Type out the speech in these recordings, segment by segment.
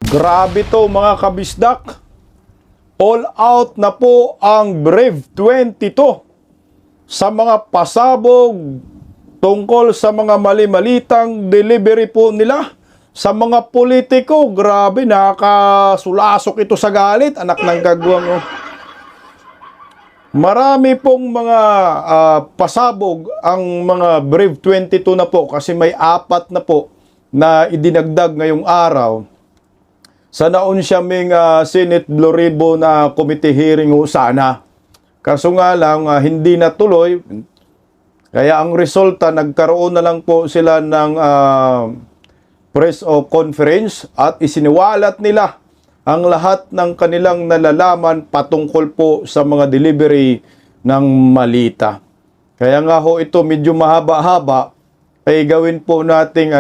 Grabe to mga kabisdak. All out na po ang Brave 22 sa mga pasabog tungkol sa mga mali-malitang delivery po nila sa mga politiko. Grabe, nakakasulasok ito sa galit, anak ng kagwang. Oh. Marami pong mga pasabog ang mga Brave 22 na po kasi may 4 na po na idinagdag ngayong araw. Sa naunsyaming Senate Blue Ribbon na committee hearing sana. Kaso nga lang, hindi natuloy. Kaya ang resulta, nagkaroon na lang po sila ng press o conference at isiniwalat nila ang lahat ng kanilang nalalaman patungkol po sa mga delivery ng malita. Kaya nga ho ito medyo mahaba-haba, ay gawin po nating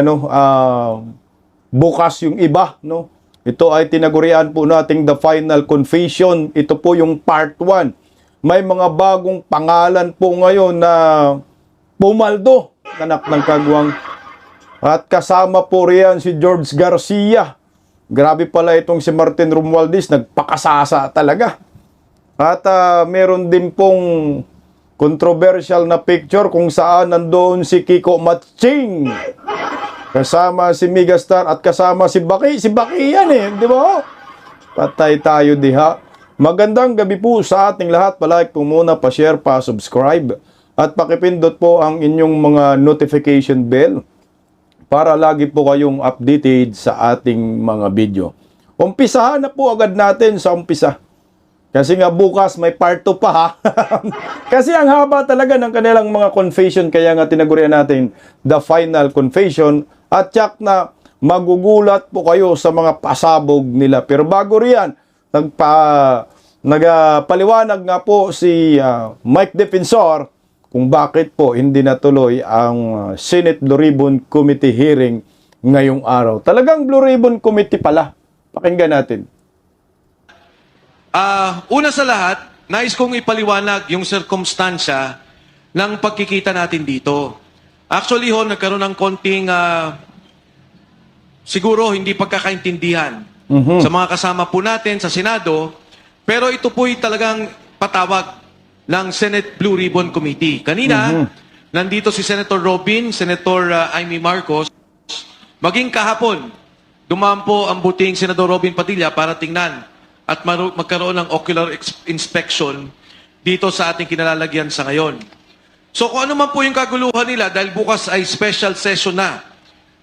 bukas yung iba, no? Ito ay tinagurian po nating The Final Confession. Ito po yung part 1. May mga bagong pangalan po ngayon na pumaldo, anak ng kagwang. At kasama po riyan si George Garcia. Grabe pala itong si Martin Romualdez, nagpakasasa talaga. At meron din pong controversial na picture kung saan nandoon si Kiko Matching. Kasama si Megastar at kasama si Baki. Si Baki yan eh, di ba? Patay tayo diha. Magandang gabi po sa ating lahat. Palike po muna, pa-share, pa-subscribe. At pakipindot po ang inyong mga notification bell para lagi po kayong updated sa ating mga video. Umpisahan na po agad natin sa umpisa. Kasi nga bukas may part 2 pa ha. Kasi ang haba talaga ng kanilang mga confession. Kaya nga tinagurian natin The Final Confession. At tiyak na magugulat po kayo sa mga pasabog nila. Pero bago riyan, nagpaliwanag nga po si Mike Defensor kung bakit po hindi natuloy ang Senate Blue Ribbon Committee hearing ngayong araw. Talagang Blue Ribbon Committee pala. Pakinggan natin. Una sa lahat, nais kong ipaliwanag yung sirkumstansya ng pagkikita natin dito. Actually ho, nagkaroon ng konting siguro hindi pagkakaintindihan sa mga kasama po natin sa Senado, pero ito po'y talagang patawag ng Senate Blue Ribbon Committee. Kanina, nandito si Senator Robin, Senator Amy Marcos, maging kahapon, dumaan po ang buting Senador Robin Padilla para tingnan at magkaroon ng ocular inspection dito sa ating kinalalagyan sa ngayon. So kung ano man po yung kaguluhan nila, dahil bukas ay special session na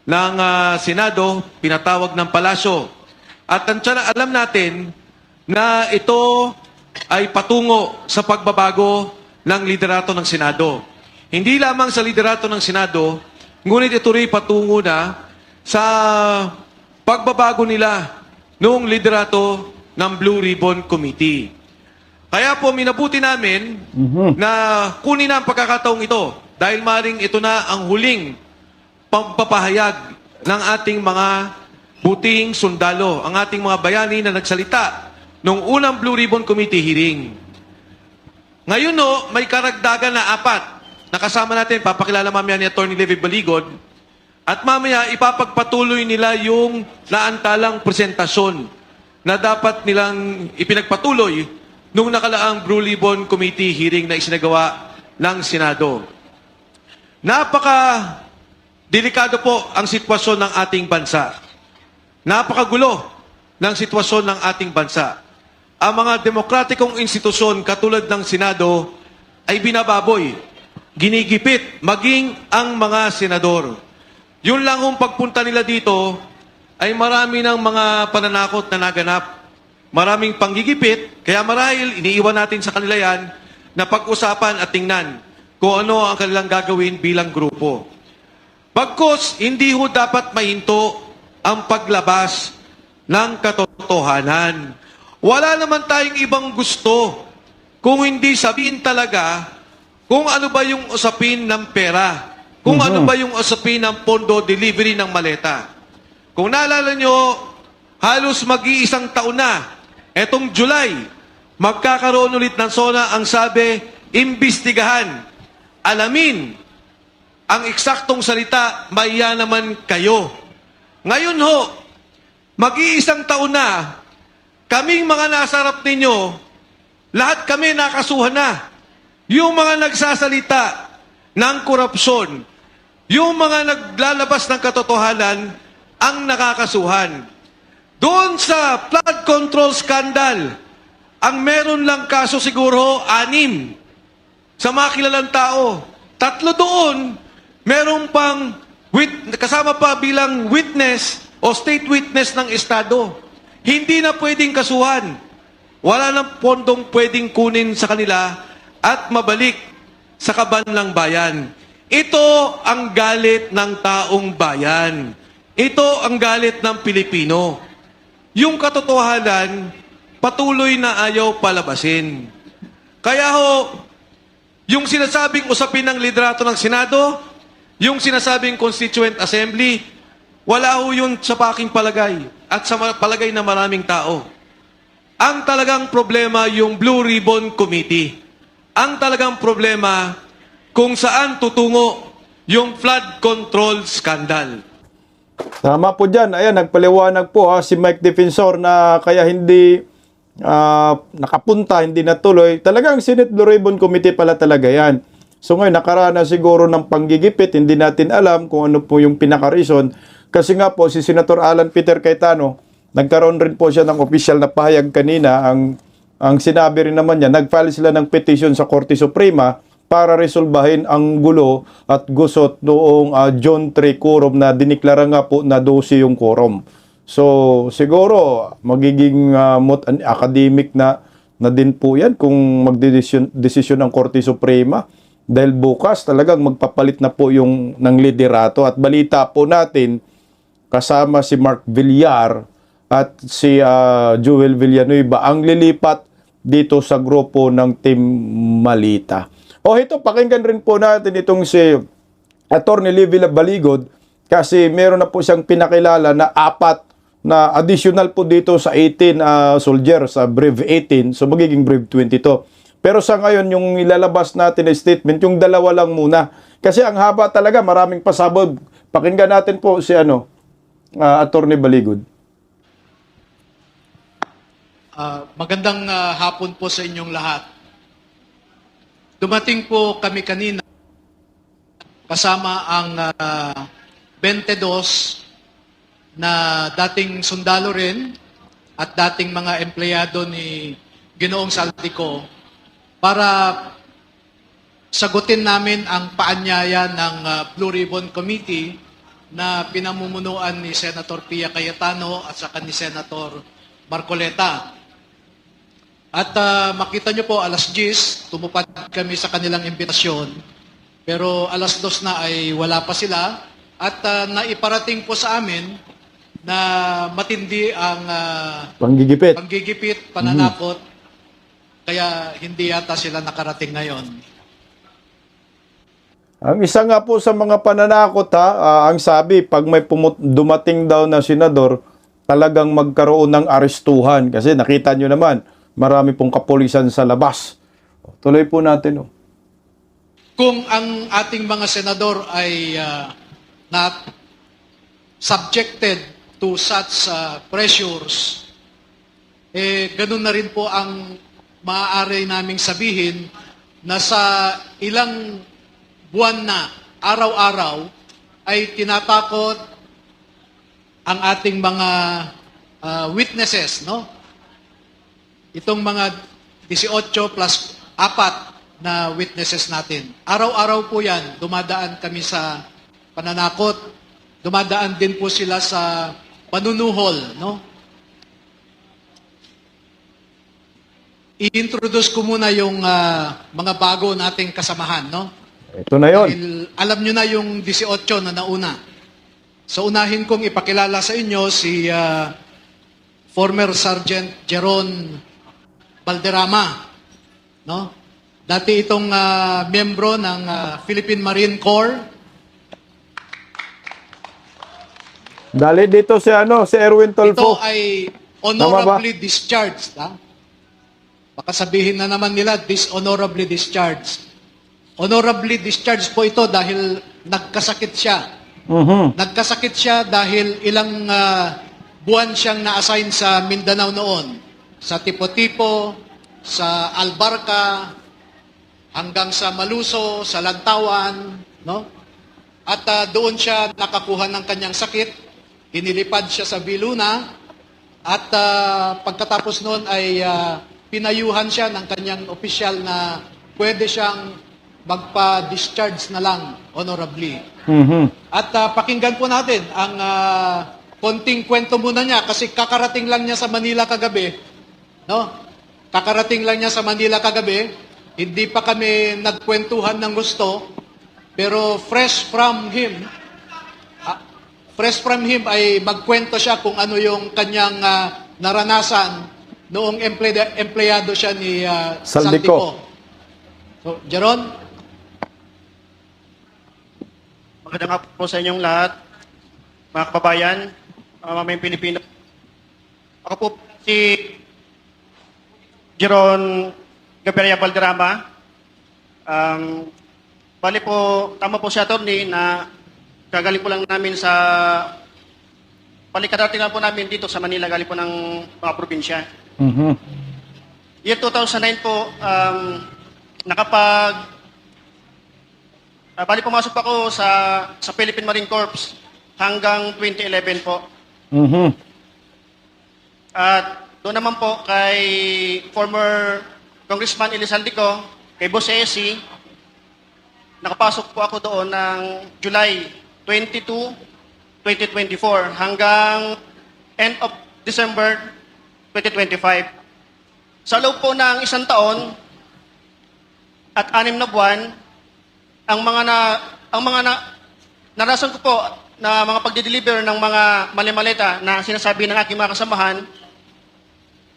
ng Senado, pinatawag ng Palasyo. At alam natin na ito ay patungo sa pagbabago ng liderato ng Senado. Hindi lamang sa liderato ng Senado, ngunit ito rin patungo na sa pagbabago nila noong liderato ng Blue Ribbon Committee. Kaya po minabuti namin na kunin na ang pagkakataong ito dahil maring ito na ang huling pagpapahayag ng ating mga buting sundalo, ang ating mga bayani na nagsalita noong unang Blue Ribbon Committee hearing. Ngayon no, may karagdagan na 4 na kasama natin, papakilala mamaya ni Atty. Levi Baligod, at mamaya ipapagpatuloy nila yung naantalang presentasyon na dapat nilang ipinagpatuloy nung nakalaang Blue Ribbon Committee hearing na isinagawa ng Senado. Napaka-delikado po ang sitwasyon ng ating bansa. Napakagulo ng sitwasyon ng ating bansa. Ang mga demokratikong institusyon katulad ng Senado ay binababoy, ginigipit, maging ang mga senador. Yun lang kung pagpunta nila dito ay marami ng mga pananakot na naganap. Maraming panggigipit, kaya marahil iniiwan natin sa kanila yan na pag-usapan at tingnan kung ano ang kanilang gagawin bilang grupo. Bagkus, hindi ho dapat mahinto ang paglabas ng katotohanan. Wala naman tayong ibang gusto kung hindi sabihin talaga kung ano ba yung usapin ng pera, kung ano ba yung usapin ng pondo delivery ng maleta. Kung naalala nyo, halos mag-iisang taon na, etong July, magkakaroon ulit ng SONA ang sabi, imbestigahan alamin ang eksaktong salita, maiya naman kayo. Ngayon ho, mag-iisang taon na, kaming mga nasa harap ninyo, lahat kami nakasuhan na. Yung mga nagsasalita ng korupsyon, yung mga naglalabas ng katotohanan, ang nakakasuhan. Doon sa flood control scandal, ang meron lang kaso siguro 6 sa mga kilalang tao. 3 doon, meron pang kasama pa bilang witness o state witness ng Estado. Hindi na pwedeng kasuhan. Wala nang pondong pwedeng kunin sa kanila at mabalik sa kabanlang bayan. Ito ang galit ng taong bayan. Ito ang galit ng Pilipino. Yung katotohanan, patuloy na ayaw palabasin. Kaya ho, yung sinasabing usapin ng liderato ng Senado, yung sinasabing Constituent Assembly, wala ho yun sa paking palagay at sa palagay ng maraming tao. Ang talagang problema yung Blue Ribbon Committee. Ang talagang problema kung saan tutungo yung flood control scandal. Tama po dyan. Ayan, nagpaliwanag po si Mike Defensor na kaya hindi nakapunta, hindi natuloy. Talagang Senate Blue Ribbon Committee pala talaga yan. So ngayon, nakarana siguro ng panggigipit. Hindi natin alam kung ano po yung pinaka-reason. Kasi nga po, si Senator Alan Peter Cayetano, nagkaroon rin po siya ng official na pahayag kanina. Ang sinabi rin naman niya, nag-file sila ng petition sa Korte Suprema para resolbahin ang gulo at gusot noong John 3 quorum na diniklara nga po na 12 yung quorum. So, siguro, magiging academic na din po yan kung magdedesisyon ng Korte Suprema. Dahil bukas talagang magpapalit na po yung ng liderato. At balita po natin, kasama si Mark Villar at si Joel Villanueva ang lilipat dito sa grupo ng Team Malita. O ito, pakinggan rin po natin itong si Atty. Levi Baligod kasi meron na po siyang pinakilala na 4 na additional po dito sa 18 soldiers sa Brave 18, so magiging Brave 22. Pero sa ngayon, yung ilalabas natin na statement, yung 2 lang muna. Kasi ang haba talaga, maraming pasabog. Pakinggan natin po si Atty. Baligod. Magandang hapon po sa inyong lahat. Dumating po kami kanina kasama ang 22 na dating sundalo rin at dating mga empleyado ni Ginoong Saldico para sagutin namin ang paanyaya ng Blue Ribbon Committee na pinamumunuan ni Senator Pia Cayetano at saka ni Senator Marcoleta. At makita nyo po, alas 10, tumupad kami sa kanilang imbitasyon. Pero alas 2 na ay wala pa sila. At naiparating po sa amin na matindi ang panggigipit, pananakot. Kaya hindi yata sila nakarating ngayon. Ang isa nga po sa mga pananakot ang sabi, pag may dumating daw na senador, talagang magkaroon ng arestuhan. Kasi nakita nyo naman, marami pong kapulisan sa labas. Tuloy po natin. Kung ang ating mga senador ay not subjected to such pressures, ganun na rin po ang maaari naming sabihin na sa ilang buwan na, araw-araw, ay tinatakot ang ating mga witnesses, no? Itong mga 18 plus 4 na witnesses natin. Araw-araw po yan, dumadaan kami sa pananakot, dumadaan din po sila sa panunuhol, no? I-introduce ko muna yung mga bago nating kasamahan, no? Ito na yon. Dahil alam nyo na yung 18 na nauna. So unahin kong ipakilala sa inyo si former Sergeant Jeron Valderrama, no? Dati itong miyembro ng Philippine Marine Corps. Dali dito si Erwin Tolfo. Ito ay honorably discharged, ha? Baka sabihin na naman nila dishonorably discharged. honorably discharged po ito dahil nagkasakit siya. Nagkasakit siya dahil ilang buwan siyang na-assign sa Mindanao noon. Sa Tipo-Tipo, sa Albarca, hanggang sa Maluso, sa Lantawan, no? At doon siya nakakuha ng kanyang sakit, inilipad siya sa Viluna, at pagkatapos noon ay pinayuhan siya ng kanyang opisyal na pwede siyang magpa-discharge na lang honorably. At pakinggan po natin ang konting kwento muna niya kasi kakarating lang niya sa Manila kagabi. No? Kakarating lang niya sa Manila kagabi. Hindi pa kami nagkwentuhan ng gusto. Pero fresh from him ay magkwento siya kung ano yung kanyang naranasan noong empleyado siya ni Saldico. So, Jeron? Magandang hapon po sa inyong lahat, mga kababayan, mga mamayang Pilipino. Ako po si Jeron Gaviria Valderrama. Bali po, tama po si Atty. Na kagaling po lang namin sa palikadating lang po namin dito sa Manila, galing po ng mga probinsya. Year 2009 po, bali pumasok pa ako sa Philippine Marine Corps hanggang 2011 po. At doon naman po kay former Congressman Eli Saldico, kay Boss Esi, nakapasok po ako doon ng July 22, 2024 hanggang end of December 2025. Sa loob po ng isang taon at 6 na buwan, ang mga narasan ko po na mga pagde-deliver ng mga mali-maleta na sinasabi ng aking mga kasamahan,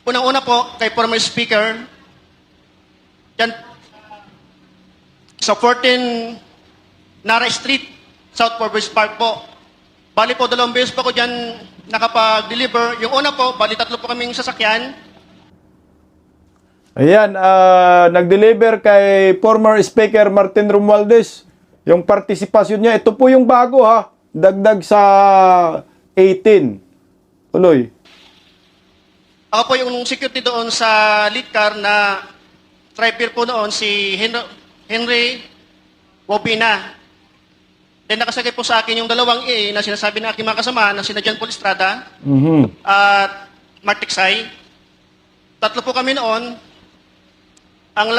unang-una po kay former speaker, dyan sa 14 Nara Street, South Forbes Park po. Bali po, 2 beses po ako dyan nakapag-deliver. Yung una po, bali 3 po kaming sasakyan. Ayan, nag-deliver kay former Speaker Martin Romualdez. Yung partisipasyon niya, ito po yung bago ha. Dagdag sa 18. Tuloy. Ako po yung security doon sa lead car na driver po noon, si Henry Wobina. Then nakasakay po sa akin yung 2 A na sinasabi ng aking mga kasama na sina John Paul Estrada at Mark Tiksay. 3 po kami noon. Ang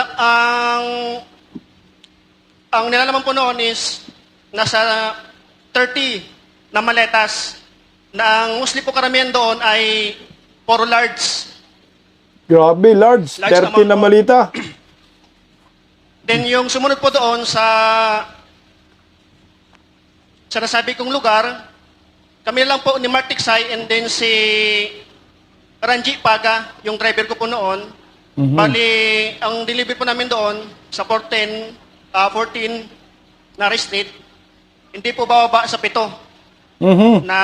nilalaman po noon is nasa 30 na maletas na ang mostly po karamihan doon ay puro large. Grabe, large. 30 na malita. Then yung sumunod po doon sa nasabi kong lugar, kami lang po ni Mark Tiksay and then si Ranji Paga, yung driver ko po noon. Bali, ang delivery po namin doon sa 14 Nara Street, hindi po bababa sa 7. Na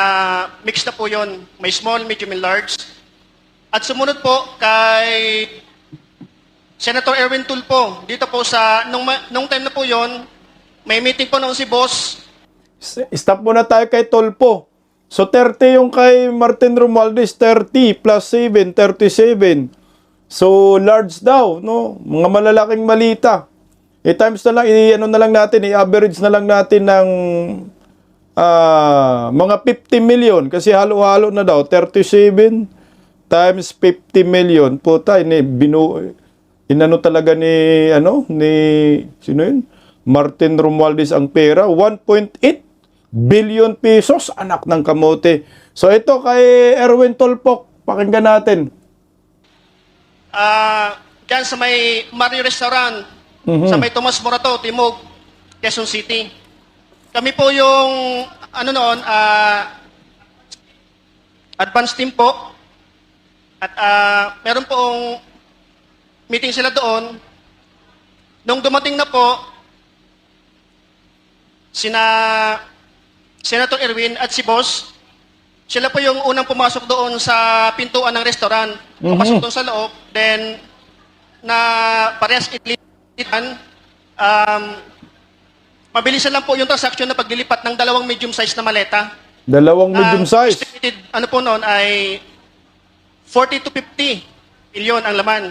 mix na po yon, may small, medium, and large. At sumunod po kay Senator Erwin Tulfo. Dito po nung time na po yon, may meeting po noon si Boss. Stop muna tayo kay Tulfo. So 30 yung kay Martin Romualdez, 30 plus 7, 37. So large daw, no? Mga malalaking malita. I-times na lang, i-ano na lang natin, i-average na lang natin ng mga 50 million kasi halo-halo na daw 37 times 50 million. Puta, inano talaga ni sino yun? Martin Romualdez ang pera, 1.8 billion pesos, anak ng kamote. So ito kay Erwin Tulfo, pakinggan natin. Diyan sa may Mario Restaurant, sa may Tomas Morato, Timog, Quezon City. Kami po yung, advance team po. At meron pong meeting sila doon. Nung dumating na po, sina Senator Erwin at si Boss, sila po yung unang pumasok doon sa pintuan ng restaurant. Pumasok doon sa loob, then na parehas itlitan, mabilisan lang po yung transaction na paglilipat ng 2 medium size na maleta. Dalawang medium size. Estimated, ano po noon ay 40 to 50 milyon ang laman.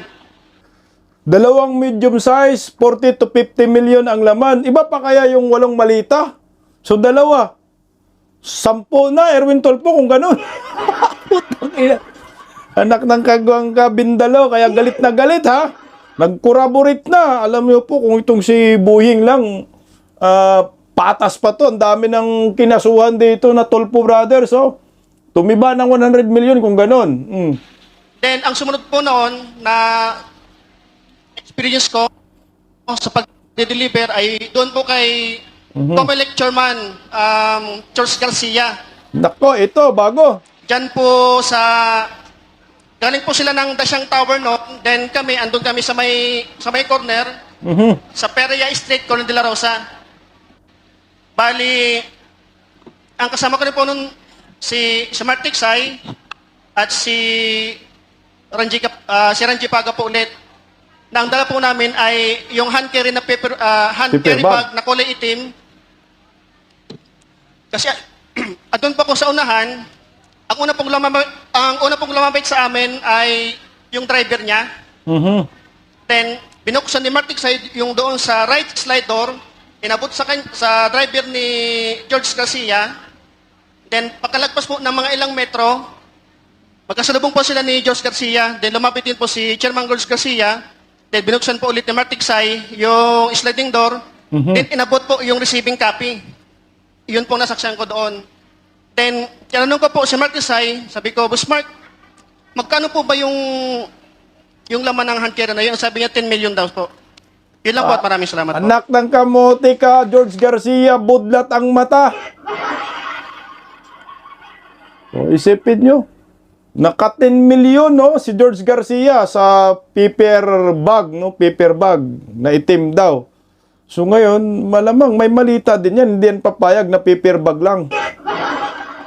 Dalawang medium size, 40 to 50 million ang laman. Iba pa kaya yung 8 malita? So, dalawa. 10 na, Erwin Tulfo, kung ganun. Putang ina. Anak ng kagawang kabindalo, kaya galit na galit, ha? Nag-corroborate na. Alam niyo po, kung itong si Buhing lang, patas pa to. Ang dami ng kinasuhan dito na Tulfo Brothers, oh. Tumiba ng 100 million kung ganun. Then, ang sumunod po noon na experience ko sa pag-deliver ay doon po kay Comelec Chairman Charles Garcia. Nako, ito, bago. Diyan po galing po sila ng Dasyang Tower, no? Then kami, andun kami sa may corner, sa Perea Street, Colon de la Rosa. Bali, ang kasama ko rin po nun, si Mark Tiksay at si Ranji Paga po ulit. Na ang dala po namin ay yung hand carry Paper bag na kulay itim. Kasi andun pa po sa unahan, ang una pong lumapit sa amin ay yung driver niya. Then, binuksan ni Mark Tiksay yung doon sa right slide door, inabot sa driver ni George Garcia. Then, pagkalagpas po ng mga ilang metro, magkasalubong po sila ni George Garcia. Then, lumapit din po si Chairman George Garcia. Then, binuksan po ulit ni Mark Tiksay yung sliding door. Then, inabot po yung receiving copy. Yun po nasaksihan ko doon. Then, tinanong ko po si Mark Tiksay, sabi ko, Boss Mark, magkano po ba yung laman ng hand carry na yun? Sabi niya, 10 million daw po. Yun lang po at maraming salamat po. Anak ng kamote ka, George Garcia, budlat ang mata. So, isipin nyo, naka 10 million, no, si George Garcia sa paper bag, no, paper bag na itim daw. So ngayon, malamang may malita din yan, hindi yan papayag na paper bag lang.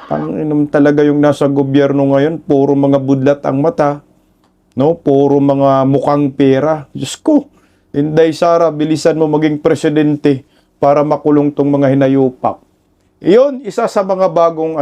Ang inom talaga yung nasa gobyerno ngayon, puro mga budlat ang mata, no, puro mga mukhang pera. Diyos ko, Inday Sara, bilisan mo maging presidente para makulong tong mga hinayupak. Iyon, isa sa mga bagong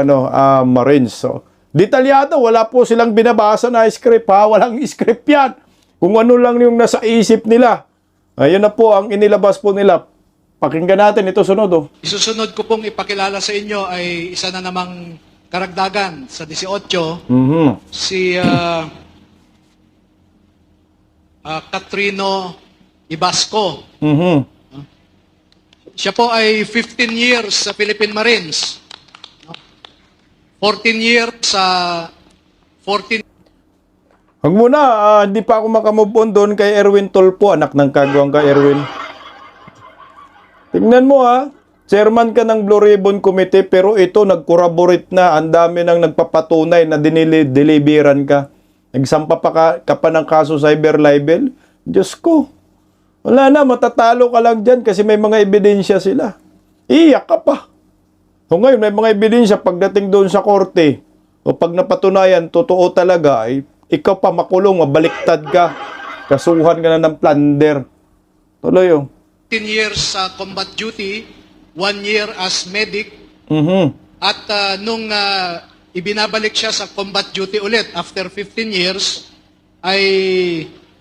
Marines. So, detalyado, wala po silang binabasa na script, ha? Walang script yan. Kung ano lang yung nasa isip nila. Ayun na po ang inilabas po nila. Pakinggan natin, ito sunod, oh. Isusunod ko pong ipakilala sa inyo ay isa na namang karagdagan sa 18, si Catrino Ibasco. Siya po ay 15 years sa Philippine Marines. 14 years sa 14. Huwag muna, hindi pa ako makamove on doon kay Erwin Tulfo, anak ng kagawang ka Erwin. Tingnan mo, ha, chairman ka ng Blue Ribbon Committee, pero ito nag-corroborate na, ang dami nang nagpapatunay na dinideliveran ka. Nagsampa pa ka pa ng kaso cyber libel. Diyos ko, wala na, matatalo ka lang dyan kasi may mga ebidensya sila. Iyak ka pa. So ngayon, may mga ebidensya pagdating doon sa korte, o pag napatunayan, totoo talaga, ay ikaw pa makulong, mabaliktad ka, kasuhan ka na ng plunder. Tuloy yung. 15 years sa combat duty, 1 year as medic, at nung ibinabalik siya sa combat duty ulit after 15 years, ay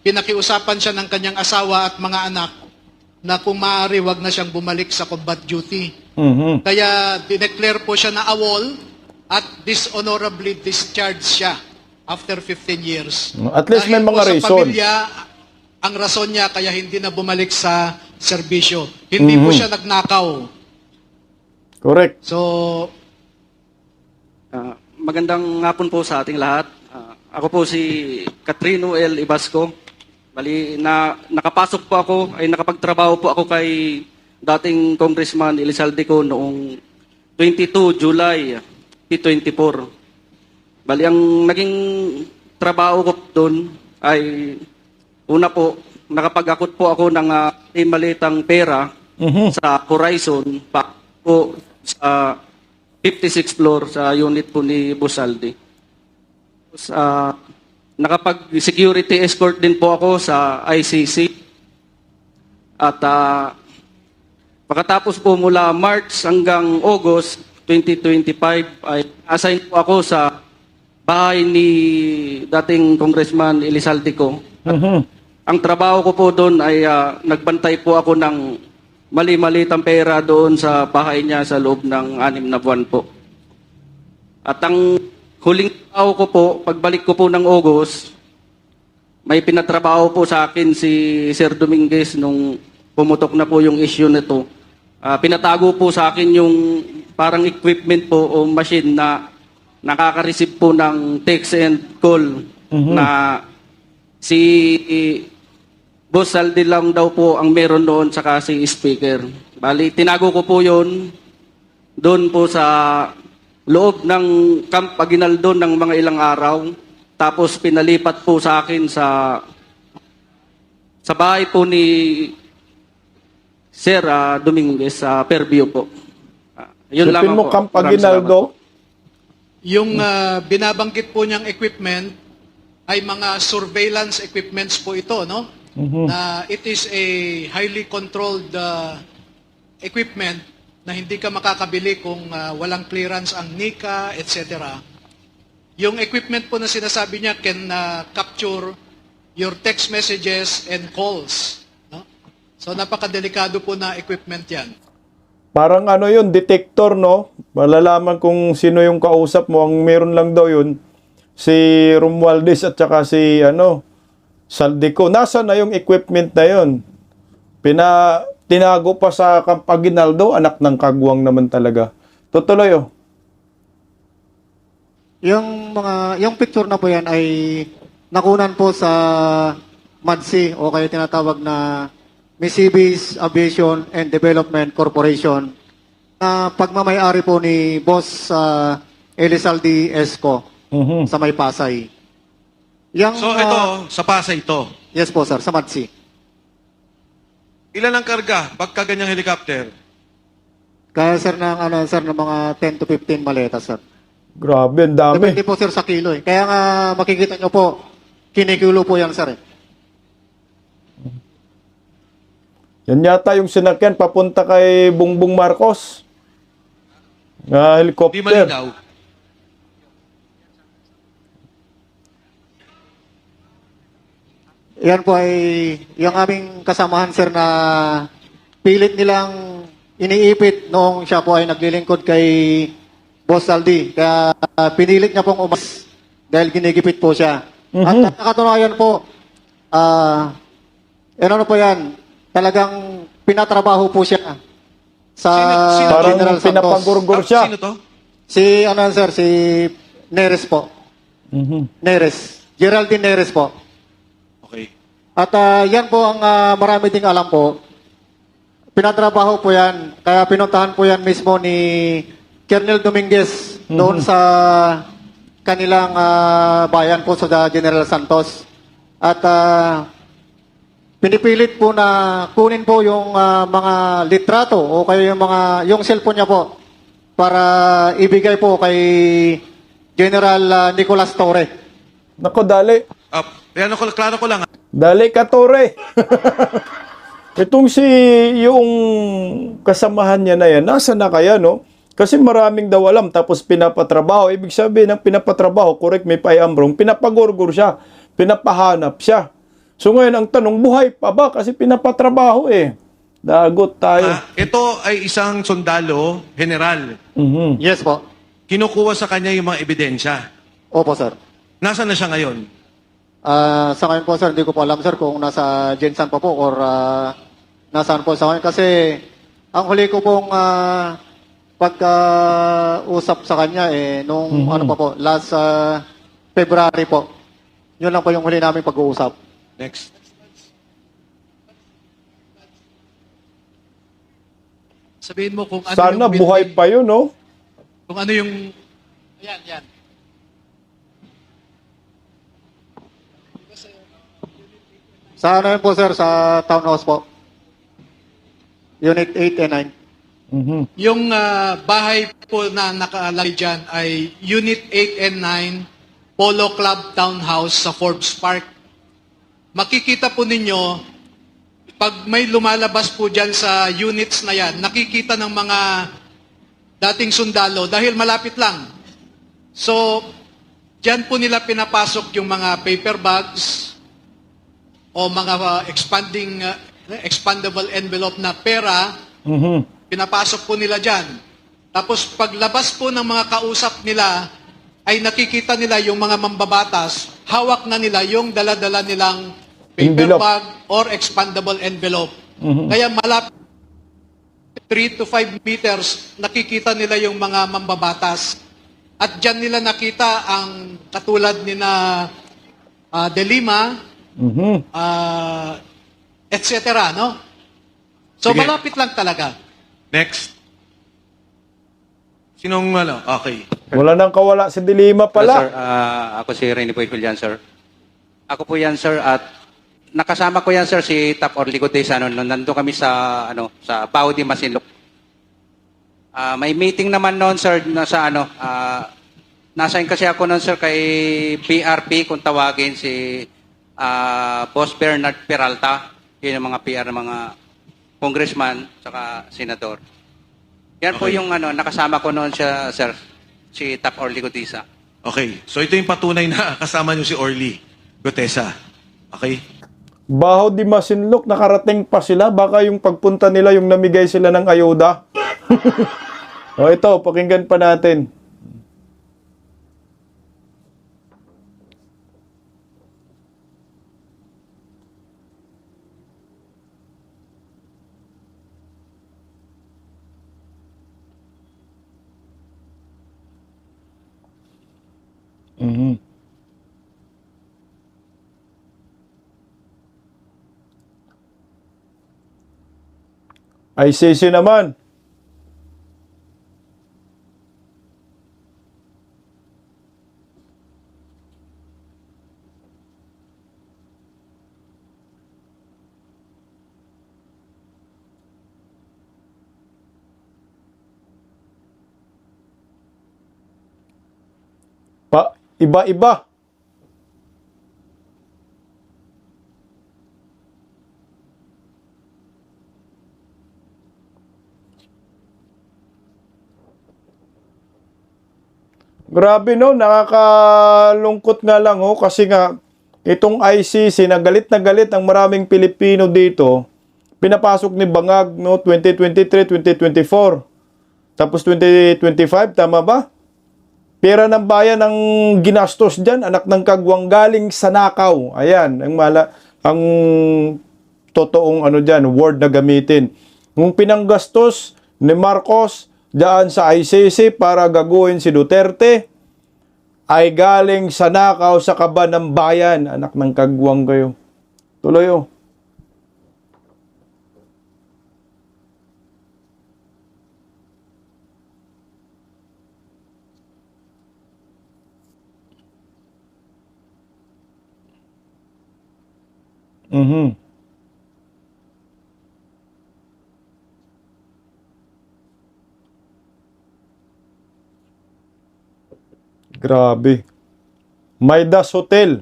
pinakiusapan siya ng kanyang asawa at mga anak na kung maaari wag na siyang bumalik sa combat duty. Kaya dineclare po siya na AWOL at dishonorably discharged siya after 15 years. At least may Dahil mga po sa reason. pamilya, ang rason niya kaya hindi na bumalik sa serbisyo. Hindi po siya nagnakaw. Correct. So, Magandang hapon po sa ating lahat. Ako po si Catrino L. Ibasco. Bali, nakapasok po ako, ay nakapagtrabaho po ako kay dating Congressman Elizalde ko noong 22 July 2024. Bali, ang naging trabaho ko doon ay una po, nakapag-akot po ako ng malitang pera sa Horizon pa po sa 56th floor sa unit po ni Bosaldi. Nakapag-security escort din po ako sa ICC. At Pagkatapos po mula March hanggang August 2025 ay assign po ako sa bahay ni dating Congressman Elizalde. Ang trabaho ko po doon ay nagbantay po ako ng mali-malitang pera doon sa bahay niya sa loob ng 6 na buwan po. At ang huling trabaho ko po, pagbalik ko po ng August, may pinatrabaho po sa akin si Sir Dominguez nung pumutok na po yung issue nito. Pinatago po sa akin yung parang equipment po o machine na nakaka-receive po ng text and call na si Boss Saldi lang daw po ang meron doon saka si speaker. Bali, tinago ko po yun doon po sa loob ng Camp Aguinaldo ng mga ilang araw. Tapos pinalipat po sa akin sa bahay po ni Sir Dominguez sa Fairview po. Yun Sipin lamang mo po. Camp Maraming salamat Aguinaldo. po. Yung binabanggit po niyang equipment ay mga surveillance equipments po ito, no? Na it is a highly controlled equipment na hindi ka makakabili kung walang clearance ang NICA, etc. Yung equipment po na sinasabi niya can capture your text messages and calls. No? So napakadelikado po na equipment yan. Parang ano yun, detector, no? Malalaman kung sino yung kausap mo. Ang meron lang daw yun, si Romualdez at saka si, Saldico. Nasaan na yung equipment na yun? Tinago pa sa Camp Aguinaldo, anak ng kagwang naman talaga. Tutuloy, oh. Yung picture na po yan ay nakunan po sa MADSI o kaya tinatawag na Misibis Aviation and Development Corporation na pagmamayari po ni Boss Elizalde Esco sa May Pasay. So ito, sa Pasay ito. Yes po sir, sa MADSI. Ilan ang karga pagka ganyang helicopter? Kaya sir ng mga 10 to 15 maleta sir. Grabe, ang dami. Depende po sir sa kilo eh. Kaya nga makikita nyo po, kinikilo po yan sir eh. Yan yata yung sinakyan papunta kay Bongbong Marcos. Na Di helicopter. malinaw. Yan po ay yung aming kasamahan sir na pilit nilang iniipit noong siya po ay naglilingkod kay Boss Saldi. Kaya pinilit niya pong umas dahil ginigipit po siya. At nakatunayan po, ano po yan, talagang pinatrabaho po siya sa Sino? Parang General Santos. pinapagurgur siya. Sino to? Si sir, si Neres po. Neres. Geraldine Neres po. Okay. At yan po ang marami ding alam po. Pinatrabaho po yan. Kaya pinuntahan po yan mismo ni Colonel Dominguez doon sa kanilang bayan po sa General Santos. At pinipilit po na kunin po yung mga litrato o kaya yung cellphone niya po para ibigay po kay General Nicolas Torre. Nako, dali. Klaro ko lang. Dali ka, Tore. Itong yung kasamahan niya na yan, nasa na kaya, no? Kasi maraming daw alam, tapos pinapatrabaho. Ibig sabihin ng pinapatrabaho, correct me if I am wrong, pinapagurgur siya, pinapahanap siya. So ngayon, ang tanong, buhay pa ba? Kasi pinapatrabaho eh. Dagot tayo. Ito ay isang sundalo, general. Yes po. Kinukuha sa kanya yung mga ebidensya. Opo, sir. Nasaan na siya ngayon? Sa ngayon po, sir, hindi ko po alam, sir, kung nasa Jensan pa po or nasaan po sa ngayon. Kasi ang huli ko pong pagka-usap sa kanya, nung last February po. Yun lang po yung huli namin pag-uusap. Next. Sabihin mo kung ano Sana yung buhay pa yun, no? Kung ano yung yan. Sa ano yun po, sir, sa townhouse po. Unit 8 and 9. Yung bahay po na nakalagay dyan ay Unit 8 and 9 Polo Club Townhouse sa Forbes Park. Makikita po ninyo pag may lumalabas po dyan sa units na yan, nakikita ng mga dating sundalo dahil malapit lang. So, dyan po nila pinapasok yung mga paper bags o mga expandable envelope na pera, pinapasok po nila dyan. Tapos paglabas po ng mga kausap nila, ay nakikita nila yung mga mambabatas, hawak na nila yung dala-dala nilang paper Envelope. bag or expandable envelope. Kaya malapit 3 to 5 meters, nakikita nila yung mga mambabatas. At dyan nila nakita ang katulad ni na De Lima, et cetera, no? So Sige. malapit lang talaga. Next. Sinong ano? Okay. Wala nang kawala si Dilima Sir, pala. ako si Rene Puigulyan, sir. Ako po yan, sir, at nakasama ko yan, sir, si Tap Orly Gutesa, nandun kami sa, sa Paudi, Masinloc. May meeting naman noon, sir, nasign kasi ako noon, sir, kay PRP, kung tawagin si Boss Bernard Peralta, yun ang mga PR ng mga congressman, saka senador. Yan po Okay. yung nakasama ko noon siya, sir, si Tap Orly Gutesa. Okay. So ito yung patunay na kasama nyo si Orly Gutesa. Okay? Baho di Masinloc, nakarating pa sila. Baka yung pagpunta nila, yung namigay sila ng ayuda. O ito, pakinggan pa natin. ICC naman. Iba-iba. Grabe no, nakakalungkot nga lang ho kasi nga itong ICC na galit ang maraming Pilipino dito, pinapasok ni Bangag no 2023, 2024. Tapos 2025, tama ba? Pera ng bayan ang ginastos diyan, anak ng kagwang galing sa nakaw. Ayan, ang totoong diyan, word na gamitin. Yung pinanggastos ni Marcos diyan sa ICC para gaguhin si Duterte ay galing sa nakaw sa kaba ng bayan. Anak ng kagwang kayo. Tuloy oh. Grabe. Maidas Hotel.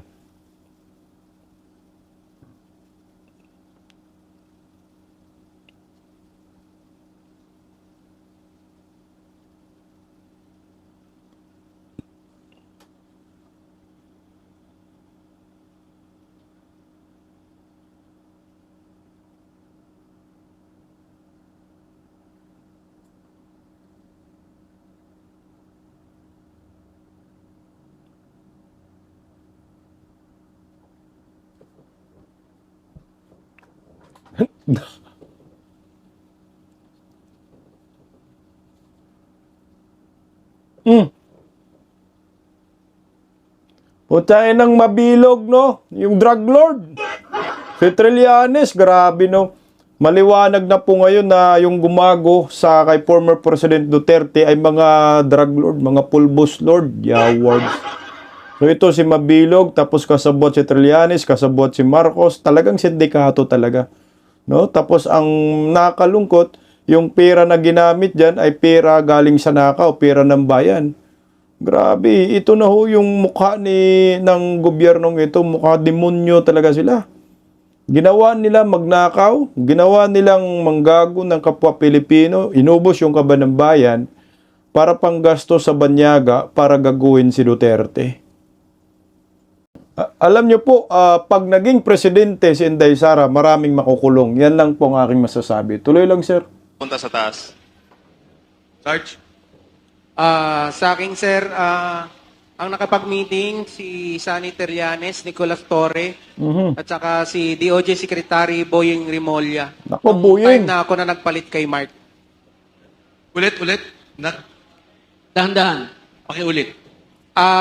Putain ng mabilog, no? Yung drug lord. Si Trillanes, grabe, no? Maliwanag na po ngayon na yung gumago sa kay former President Duterte ay mga drug lord, mga pulbos lord, yawards. So ito si Mabilog, tapos kasabot si Trillanes, kasabot si Marcos, talagang sindikato talaga. No? Tapos ang nakalungkot, yung pera na ginamit dyan ay pera galing sa nakaw, pera ng bayan. Grabe, ito na ho yung mukha ng gobyernong ito, mukha demonyo talaga sila. Ginawa nila magnakaw, ginawa nilang manggago ng kapwa Pilipino, inubos yung kaban ng bayan para panggasto sa banyaga para gaguhin si Duterte. Alam niyo po, pag naging presidente si Inday Sara, maraming makukulong. Yan lang po ang aking masasabi. Tuloy lang, sir. Punta sa taas. Sarge? Sa akin, sir, ang nakapag-meeting si Sunny Trillanes, Nicolas Torre, at saka si DOJ Secretary Boying Rimolya. Nako, Nung Boying. time na ako na nagpalit kay Mark. Ulit. Dahan-dahan. Pakiulit.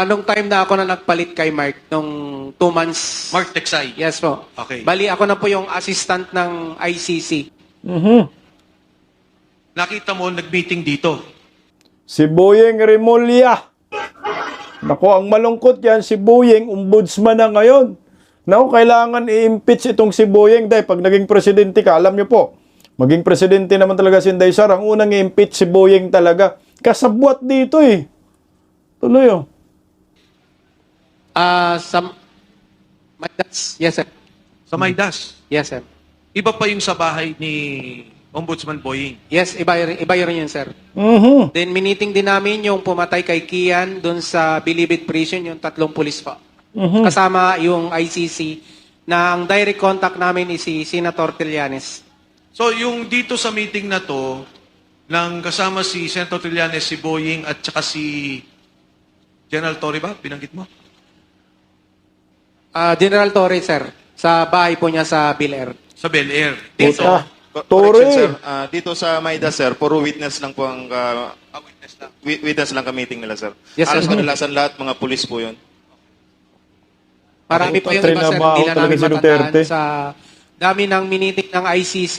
Nung time na ako na nagpalit kay Mark, nung 2 months. Mark Texay. Yes po. Okay. Bali, ako na po yung assistant ng ICC. Nakita mo, nag-meeting dito. Si Boyeng Rimulya. Nako, ang malungkot yan, si Boyeng, ombudsman na ngayon. Naku, kailangan i-impeach itong si Boyeng dahil pag naging presidente ka, alam niyo po, maging presidente naman talaga si Inday Sara, ang unang i-impeach si Boyeng talaga. Kasabwat dito eh. Tuloy oh. Sa Maydas. Yes, sir. Sa Maydas. Yes, sir. Iba pa yung sa bahay ni Ombudsman Boying. Yes, iba yun, sir. Then, miniting din namin yung pumatay kay Kian doon sa Bilibid Prison, yung 3 pulis pa. Kasama yung ICC, na ang direct contact namin is si Senator Trillanes. So, yung dito sa meeting na to, nang kasama si Senator Trillanes, si Boying, at saka si General Torre ba? Binanggit mo? General Torre, sir, sa bahay po niya sa Bel Air. Sa Bel Air. Puta. Correction, Torre. sir. Dito sa Maida, sir, puro witness lang po ang Witness lang. witness lang ka meeting nila, sir. Yes, sir. Halos kadalasan lahat mga pulis po 'yon. Marami pa yung iba, sir, hindi na namin matatandaan sa dami ng miniting ng ICC.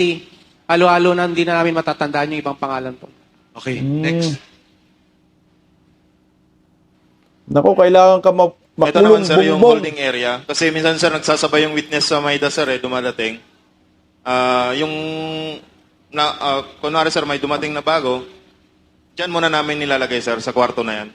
Halo-halo na hindi na namin matatandaan yung ibang pangalan po. Okay, next. Nako, kailangan ka Ito makulong naman, sir, yung bumbong. holding area. Kasi minsan, sir, nagsasabay yung witness sa Maida, sir, dumadating. Kunwari, sir, may dumating na bago, dyan muna namin nilalagay, sir, sa kwarto na yan.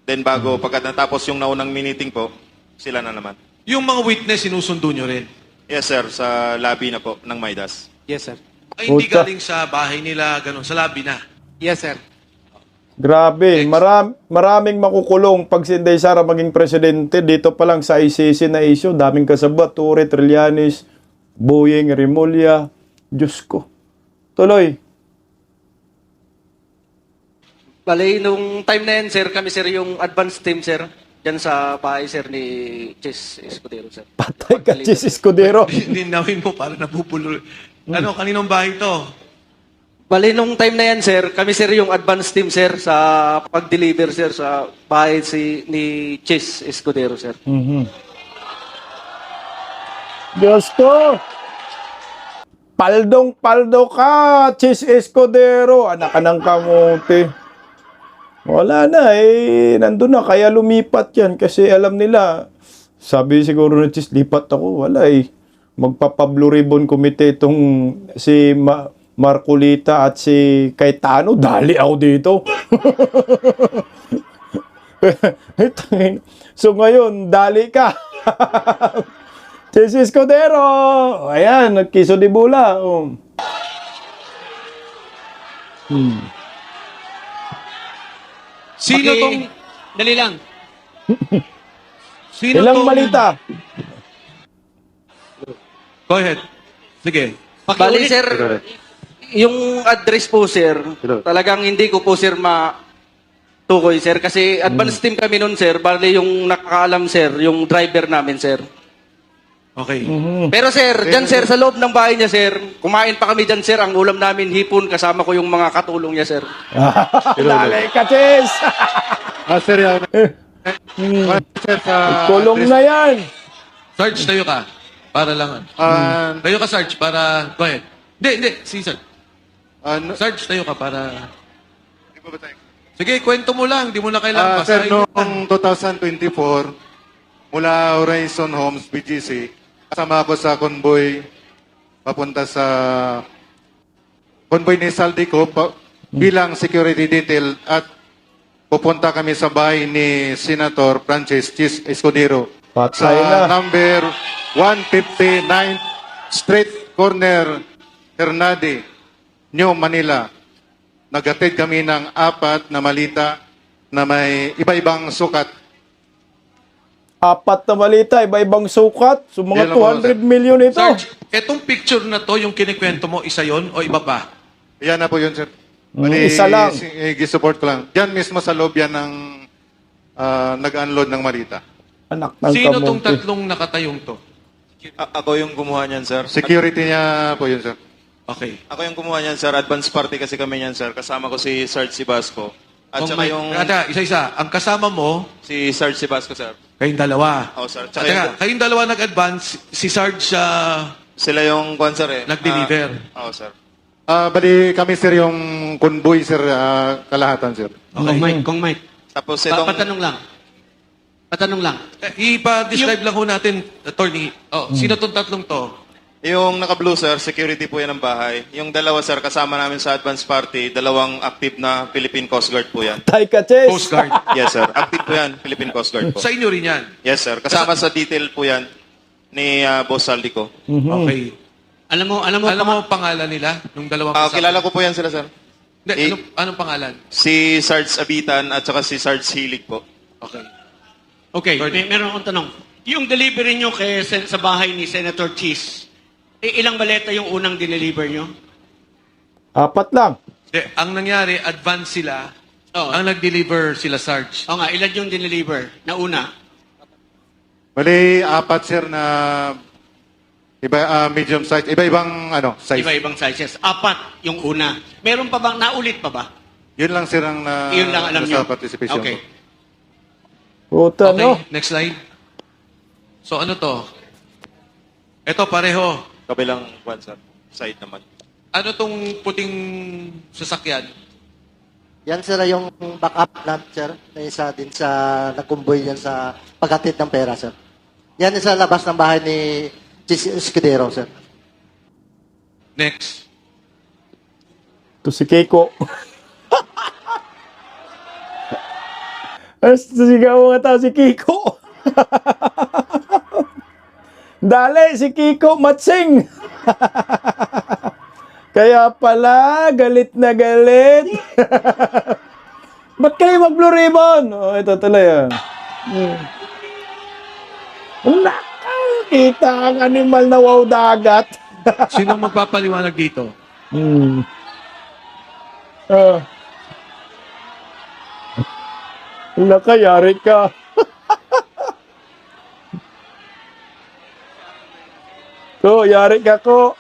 Then bago, pagkat natapos yung naunang meeting po, sila na naman. Yung mga witness, sinusundo nyo rin. Yes, sir, sa lobby na po ng Maidas. Yes, sir. Ay, hindi Puta. galing sa bahay nila, ganun, sa lobby na. Yes, sir. Grabe, maraming makukulong pag si Inday Sara maging presidente. Dito pa lang sa ICC na issue, daming kasabot, Torre, Trillanes, Boyeng, Rimulya. Diyos ko. Tuloy. Bali, nung time na yan, sir, kami, sir, yung advance team, sir, dyan sa bahay, sir, ni Chess Escudero, sir. Patay ka, Chis Escudero. Ninawin mo, para napupulo. Ano, kaninong bahay to? Bali, nung time na yan, sir, kami, sir, yung advance team, sir, sa pag-deliver, sir, sa bahay ni Chess Escudero, sir. Diyos ko. Paldong-paldo ka, Chis Escudero. Anak ka ng kamote. Wala na eh. Nandun na. Kaya lumipat yan. Kasi alam nila, sabi siguro na Chis, lipat ako. Wala eh. Magpa-Pablo Ribbon Committee itong si Marcolita at si Cayetano. Dali ako dito. So ngayon, dali ka. Chis Escudero. Ayan, nagkiso di bula. Oh. Sino tong... Dali lang. Sino Ilang tong... malita? Go ahead. Sige. Bali, sir, yung address po, sir, talagang hindi ko po, sir, matukoy, sir. Kasi advance team kami nun, sir. Bali, yung nakakaalam, sir, yung driver namin, sir. Okay. Pero, sir, dyan, sir, sa loob ng bahay niya, sir, kumain pa kami dyan, sir. Ang ulam namin, hipon, kasama ko yung mga katulong niya, sir. Dali ka, Chis. Sir, yan. Sir, sa Kulong na yan. Sarge, tayo ka. Para lang. Tayo ka, Sarge, para... Go ahead. Hindi. Si Sarge. Sarge, tayo ka para... Sige, kwento mo lang. Di mo na kailangan Sir, basahin. noong 2024, mula Horizon Homes, BGC, kasama ako sa convoy papunta sa convoy ni Saldico bilang security detail at pupunta kami sa bahay ni Senator Francis Chis Escudero Patay sa na. number 159 street corner, Hernade, New Manila. Nagatid kami ng 4 na malita na may iba-ibang sukat. 4 na malita, iba-ibang sukat. So mga Yan lang po, 200 million ito. Sarge, etong picture na to, yung kinikwento mo, isa yon o iba pa? Yan na po yun, sir. Isa lang. Gisupport ko lang. Diyan mismo sa loob yan ng nag-unload ng malita. Anak ng Sino tong kamote. tatlong nakatayong to? Ako yung gumawa niyan, sir. Security niya po yun, sir. Okay. Ako yung gumawa niyan, sir. Advance party kasi kami niyan, sir. Kasama ko si Sarge Sibasco. At Kung saka may- yung isa-isa. Ang kasama mo, si Sarge Sibasco, sir. kayong dalawa. Oo, sir. Tsaka, Tsaka kayong dalawa nag-advance, si Sarge Sila yung kwan, sir, eh. nag-deliver. Oo, sir. Bali kami, sir, yung convoy, sir, kalahatan, sir. Kung Mike. Tapos itong... Patanong lang. Ipa-describe lang ho natin, attorney. Sino tong tatlong to? Yung naka-blue, sir, security po yan ng bahay. Yung dalawa, sir, kasama namin sa advance party, dalawang active na Philippine Coast Guard po yan. Taika Chase. Coast Guard. Yes, sir. Active po yan, Philippine Coast Guard po. Sa inyo rin yan. Yes, sir. Kasama sa detail po yan ni Boss Saldico. Okay. Alam mo, Alam mo ang pangalan nila? Nung dalawang kasama? Kilala ko po yan sila, sir. Hindi, anong pangalan? Si Sarge Abitan at saka si Sarge Hilig po. Okay. Okay, Attorney. meron akong tanong. Yung delivery nyo sa bahay ni Senator Cheese, ilang baleta yung unang dineliver nyo? 4 lang. Hindi, ang nangyari, advance sila. Oo. Ang nag-deliver sila, Sarge. O nga, ilan yung dineliver na una? Bali, 4, sir, na medium size. Iba-ibang size. Iba-ibang sizes. 4 yung una. Meron pa bang, naulit pa ba? Yun lang, sir, ang Yun lang alam nyo? sa participation Okay. ko. Puta, Okay, no? next slide. So ano to? Ito pareho. Kabilang kwan, sir. Side naman. Ano tong puting sasakyan? Yan sir yung backup plant sir na isa din sa nagkumboy yan sa paghatid ng pera sir. Yan sa labas ng bahay ni Escudero sir. Next. Ito si Keiko. Sigaw nga tao si Kiko. Dali, si Kiko Matsing. Kaya pala, galit na galit. Ba't kayo mag-blue ribbon? Oh, ito tuloy ah. Nakakita ang animal na wow dagat. Sino magpapaliwanag dito? Nakayari ka. Ko, yari ka ko.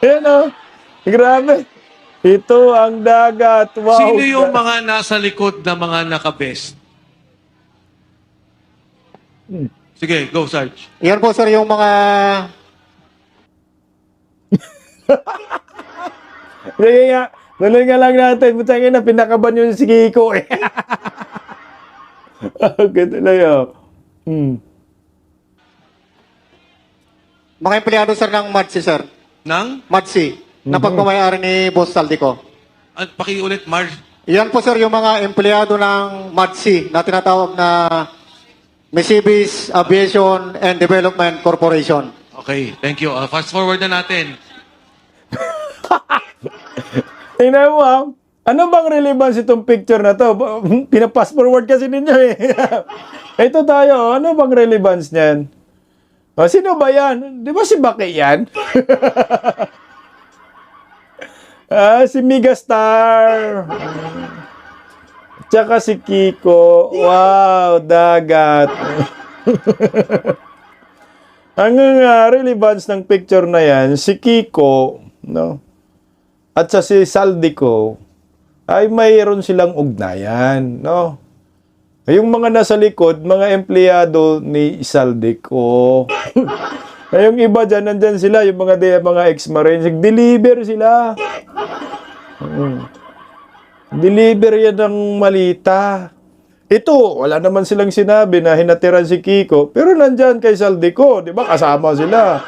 Yan o. Grabe. Ito ang dagat. Wow. Sino yung mga nasa likod na mga naka-vest? Sige, go, Sarge. Yan po sir yung mga Sige nga. Tuloy nga lang natin. Butangin na, pinakaban yung si Kiko eh. Okay, tuloy o. mga empleyado sir ng MADSI sir. Nang? MADSI. Na pagmamayari ni Boss Saldico. Pakiulit, Marge. Yan po sir yung mga empleyado ng MADSI na tinatawag na Misibis Aviation and Development Corporation. Okay, thank you. Fast forward na natin. Tingnan mo ha. Ano bang relevance itong picture na to? Pinapass forward kasi ninyo eh. Ito tayo. Ano bang relevance niyan? O, sino ba yan? Di ba si Baki yan? Si Megastar. Tsaka si Kiko. Wow, dagat. Ang relevance ng picture na yan, si Kiko, no? At sa si Saldico, ay mayroon silang ugnayan, no? Yung mga nasa likod, mga empleyado ni Saldico. Yung iba dyan, nandyan sila, yung mga ex-marines, deliver sila. Deliver yan ng malita. Ito, wala naman silang sinabi na hinatiran si Kiko, pero nandyan kay Saldico, di ba? Kasama sila.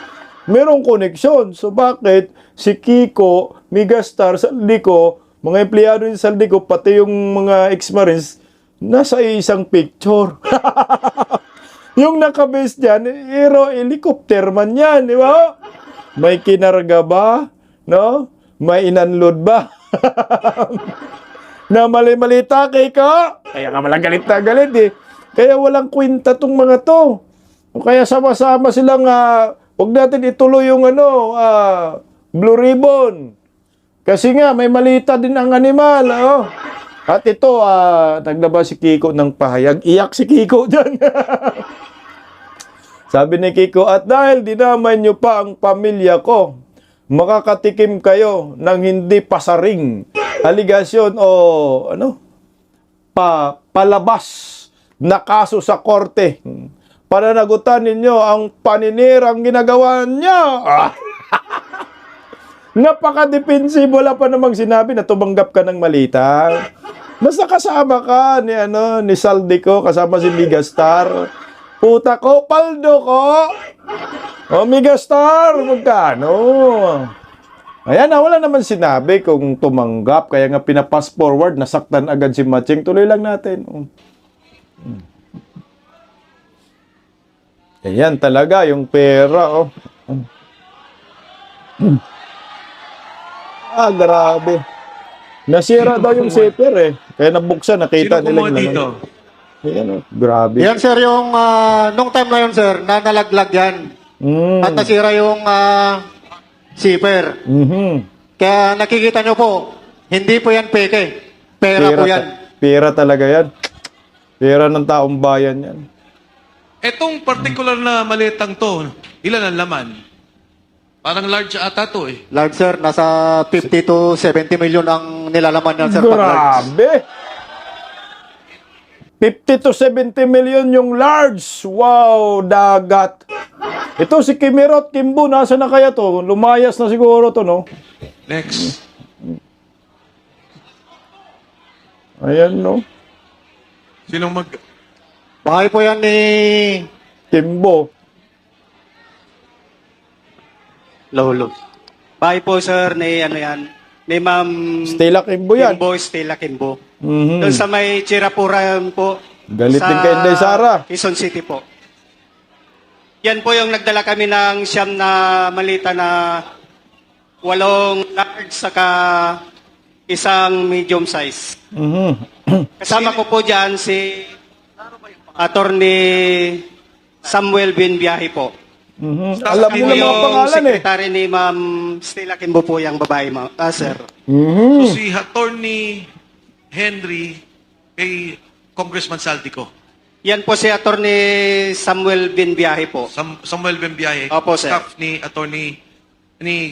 Merong koneksyon. So bakit si Kiko, Megastar, Saldico, mga empleyado ni Saldico, pati yung mga ex-marines, nasa isang picture. Yung nakabase dyan, aero helicopter man yan, di ba? May kinarga ba? No? May inunload ba? Na mali-malita kay ka? Kaya ka malang galit na galit eh. Kaya walang kwenta tong mga to. O kaya sama-sama silang, huwag natin ituloy yung Blue Ribbon. Kasi nga, may malita din ang animal. Oh. At ito, naglabas si Kiko ng pahayag. Iyak si Kiko dyan. Sabi ni Kiko, at dahil dinamay niyo pa ang pamilya ko, makakatikim kayo ng hindi pasaring aligasyon o palabas na kaso sa korte. Pananagutan ninyo ang paninirang ginagawa niya. Napaka-defensive, wala pa namang sinabi na tumanggap ka ng malita. Basta kasama ka ni Saldico, kasama si Megastar. Puta ko, paldo ko. O Megastar, magkano? Ayan na, wala naman sinabi kung tumanggap. Kaya nga pinapass forward, nasaktan agad si Matching. Tuloy lang natin. Ayan talaga, yung pera. Grabe. Nasira daw yung zipper eh. Kaya nabuksan, nakita Sino nila kumuha yung dito? Ayan grabe. Yan sir yung nung time na yun sir, nalaglag yan. At nasira yung zipper. Kaya nakikita nyo po, hindi po yan peke. Pera po yan. Pera talaga yan. Pera ng taong bayan yan. Etong particular na malitang to, ilan ang laman? Parang large ata to eh. Large sir, nasa 50 to 70 million ang nilalaman yan sir. Pag large. Grabe! 50 to 70 million yung large. Wow, dagat. Ito si Kimirot Kimbo, nasa na kaya to? Lumayas na siguro to, no? Next. Ayan, no? Sinong mag... Bahay po yan ni Kimbo. Lolo. Bahay po, sir, ni ni Ma'am Stella Kimbo yan. Kimbo, Stella Kimbo. Mhm. Doon sa may Chirapuran po. Galit din kay Inday Sara. Quezon City po. Yan po yung nagdala kami ng siyam na malita na 8 large saka isang medium size. Mhm. Kasama ko po dyan si Attorney Samuel Binbiyahe po. Mhm. Alam mo na mga Yung pangalan eh. sekretary ni Ma'am Stella Kimbo po yung babae, sir. Mhm. So si Attorney Henry kay Congressman Saldico. Yan po si Attorney Samuel Binbiyahe po. Samuel Bembiahe. Opo, sir. Staff ni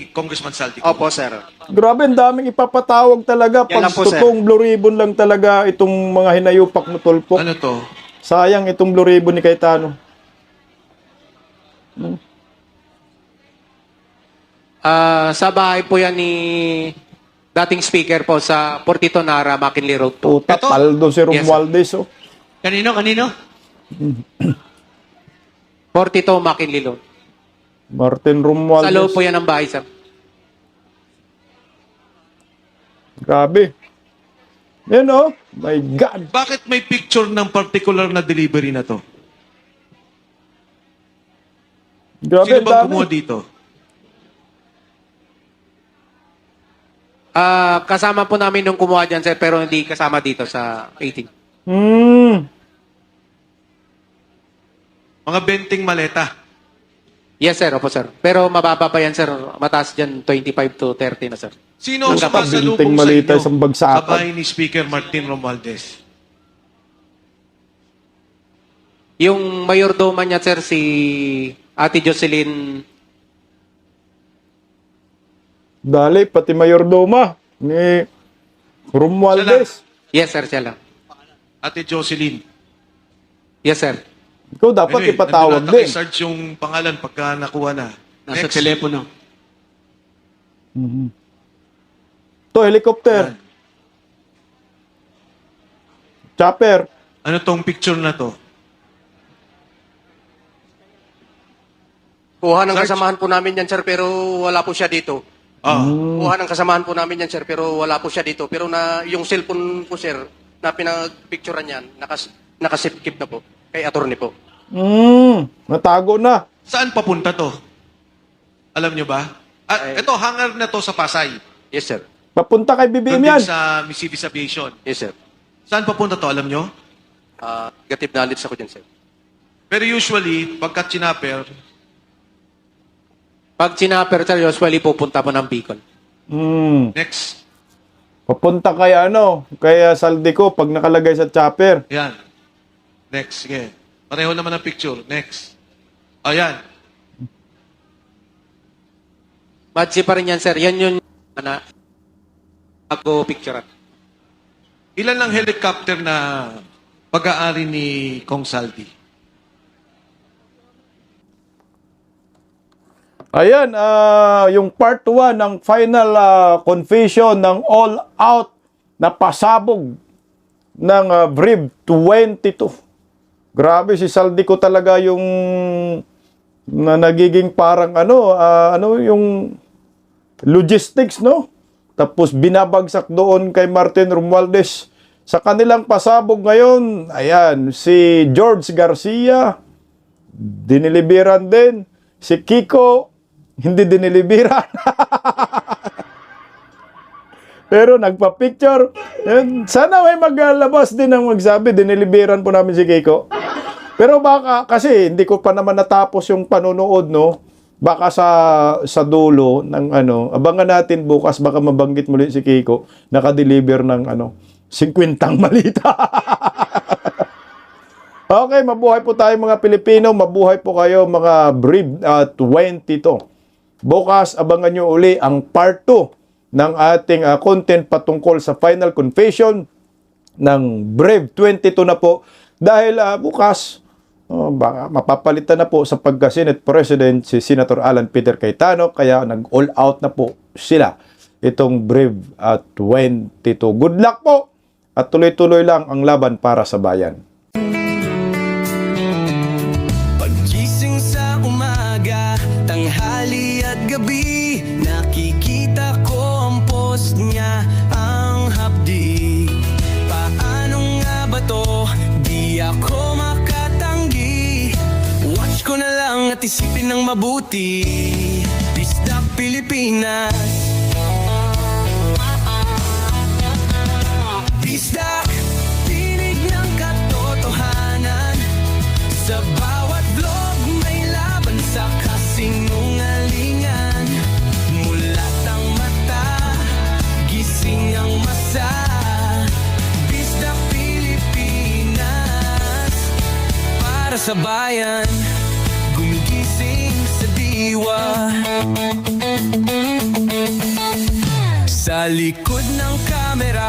Congressman Saldico. Opo, sir. Grabe, ang daming ipapatawag talaga. Yan Pag lang po, sir. totoong Blue Ribbon lang talaga itong mga hinayupak na tulpok. Ano to? Sayang itong Blue Ribbon ni Cayetano. Sa bahay po yan ni dating speaker po sa Portito Nara, Makinli Road po. Puta, Ito? paldo si Yes, sir. Romualdez. Oh. Kanino? Portito, Makinli Road. Martin Sa Romualdez. loob po yan ang bahay, sir. Grabe. Yan oh. My God. Bakit may picture ng particular na delivery na to? Grabe, Sino ang bang dami. kumuha dito? Kasama po namin nung kumuha dyan, sir, pero hindi kasama dito sa 18. Mga benting maleta. Yes, sir. Opo, sir. Pero mababa pa yan, sir. Mataas dyan, 25 to 30 na, sir. Sino ang Basta sumasalubong benting sa malita, inyo? isang bagsakan. Sa bahay ni Speaker Martin Romualdez. Yung mayordoma niya, sir, si Ate Jocelyn. Dali, pati mayordoma ni Romualdez. Yes, sir, siya lang. Ate Jocelyn. Yes, sir. Ikaw dapat Anyway, ipatawag nandun ata din. kay Sarge yung pangalan pagka nakuha na. Nasa Next. telepono. To helicopter. Chopper. Ano tong picture na to? Kuha ng Sarge? kasamahan po namin yan, sir, pero wala po siya dito. Ah, Kuha ng kasamahan po namin yan, sir, pero wala po siya dito. Pero yung cellphone po, sir, na pinag-picturean yan, nakasipkip na po, kay attorney po. Natago na. Saan papunta to? Alam nyo ba? At ito, hangar na to sa Pasay. Yes, sir. Papunta kay BBM Doon yan. din sa Missivis Aviation. Yes, sir. Saan papunta to, alam nyo? Negative knowledge ako dyan, sir. Pero usually, pagka chinapper, Pag chinapper, sir, usually pupunta po ng Bicol. next. Papunta kay kay Saldico pag nakalagay sa chopper. Yan. Next, sige. Pareho naman ang picture. Next. Ayan. Madsi pa rin yan, sir. Yan yung ako picture. Ilan lang helicopter na pag-aari ni Kong Saldi? Ayan, yung part 1 ng final confession ng all-out na pasabog ng BRIV 22. Grabe, si Saldico talaga yung na nagiging parang yung logistics, no? Tapos binabagsak doon kay Martin Romualdez. Sa kanilang pasabog ngayon, ayan, si George Garcia, diniliberan din. Si Kiko, hindi diniliberan. Pero nagpa-picture. Sana may maglabas din ang magsabi, diniliberan po namin si Kiko. Pero baka, kasi hindi ko pa naman natapos yung panonood, no? Baka sa dulo ng abangan natin bukas, baka mabanggit muli si Kiko, nakadeliver ng 50 malita. Okay, mabuhay po tayo mga Pilipino, mabuhay po kayo mga BRIV 22. Bukas, abangan nyo uli ang part 2 ng ating content patungkol sa final confession ng BRIV 22 na po. Dahil bukas, baka mapapalitan na po sa pagka-Senate President si Senator Alan Peter Cayetano, kaya nag-all out na po sila itong BRIV 22. Good luck po at tuloy-tuloy lang ang laban para sa bayan. Paggising sa umaga, tanghali at gabi, nakikita ko ang post niya, ang hapdi. Paano nga ba to? Di ako makatanggi. Watch ko na lang at isipin ng mabuti. Bisdak Pilipinas. Bisdak, tinig ng katotohanan. Sa bawat vlog may laban sa kasinungalingan. Mulat ang mata, gising ang masa. Bisdak Pilipinas, para sa bayan, gumigising sa diwa. Sa likod ng kamera,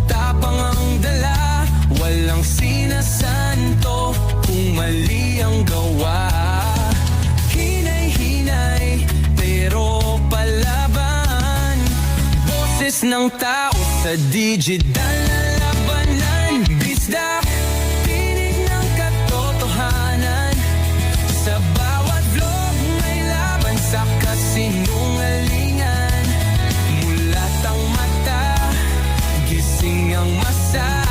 tapang ang dala, walang sinasanto kung mali ang gawa. Hinay-hinay, pero palaban. Boses ng tao sa digital na labanan. Bisdak, tinig ng katotohanan. Sa bawat vlog may laban sa kasinungalingan. Mulat ang mata, gising ang masa.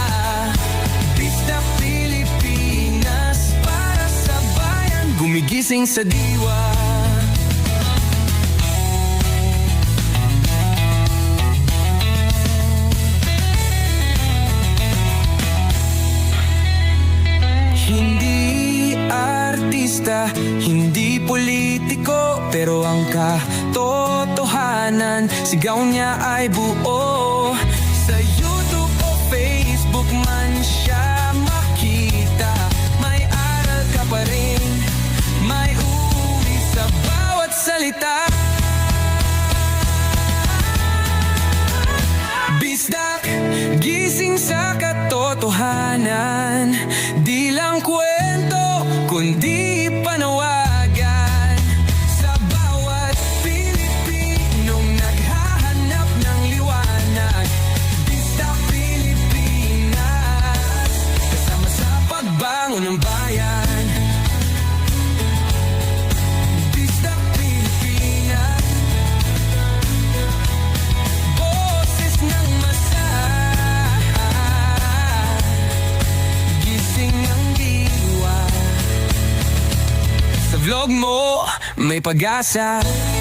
Bisdak Pilipinas, para sa bayan, gumigising sa diwa. Hindi artista, hindi politiko, pero ang katotohanan, sigaw niya ay buo. Sa YouTube o Facebook man siya makita, may aral ka pa rin, may uri sa bawat salita. Bisdak, gising sa katotohanan, di lang kwento, kundi panawagan. Sa bawat Pilipinong naghahanap ng liwanag. may pag-asa.